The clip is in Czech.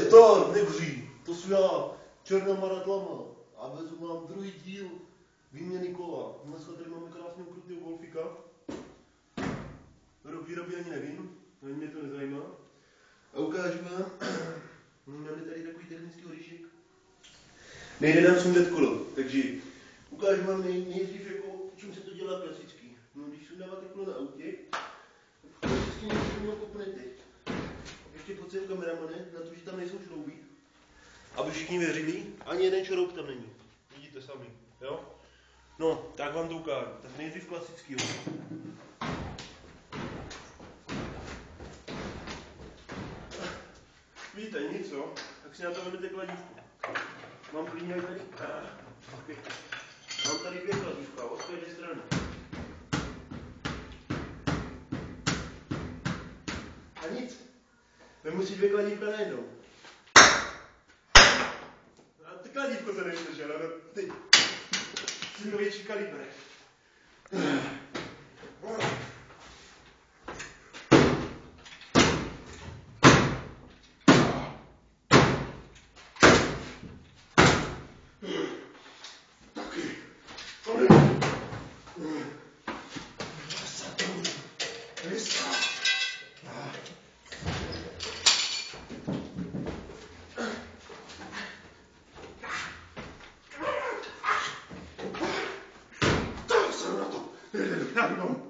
zdar, nevří, to jsou já, černýma ratlama. A vezmu vám druhý díl výměny kola. Dneska tady máme krásně ukrutného Golfika. Rok výroby ani nevím, ani mě to nezajímá. A ukážu vám, máme tady takový technický oříšek. Nejde nám sundat kolo, takže ukážu vám nejdřív, jako, čím se to dělá klasicky. No, když sundáváte kolo na autě, tak klasicky něco kopnete. Ještě pojď sem, kameramane, na to, že tam nejsou šrouby. Aby všichni věřili, ani jeden šroub tam není. Vidíte sami, jo? No, tak vám to ukážu. Tak nejdřív klasickýho. Vidíte nic, jo? Tak si na to vezmete kladívku. Mám klidně tady. Okay. Mám tady 2 kladívka, od každé strany. A nic. Vemu si 2 kladívka najednou. A ty kladívko se nevydržel, ale ty. Jsi větší kalibr. No.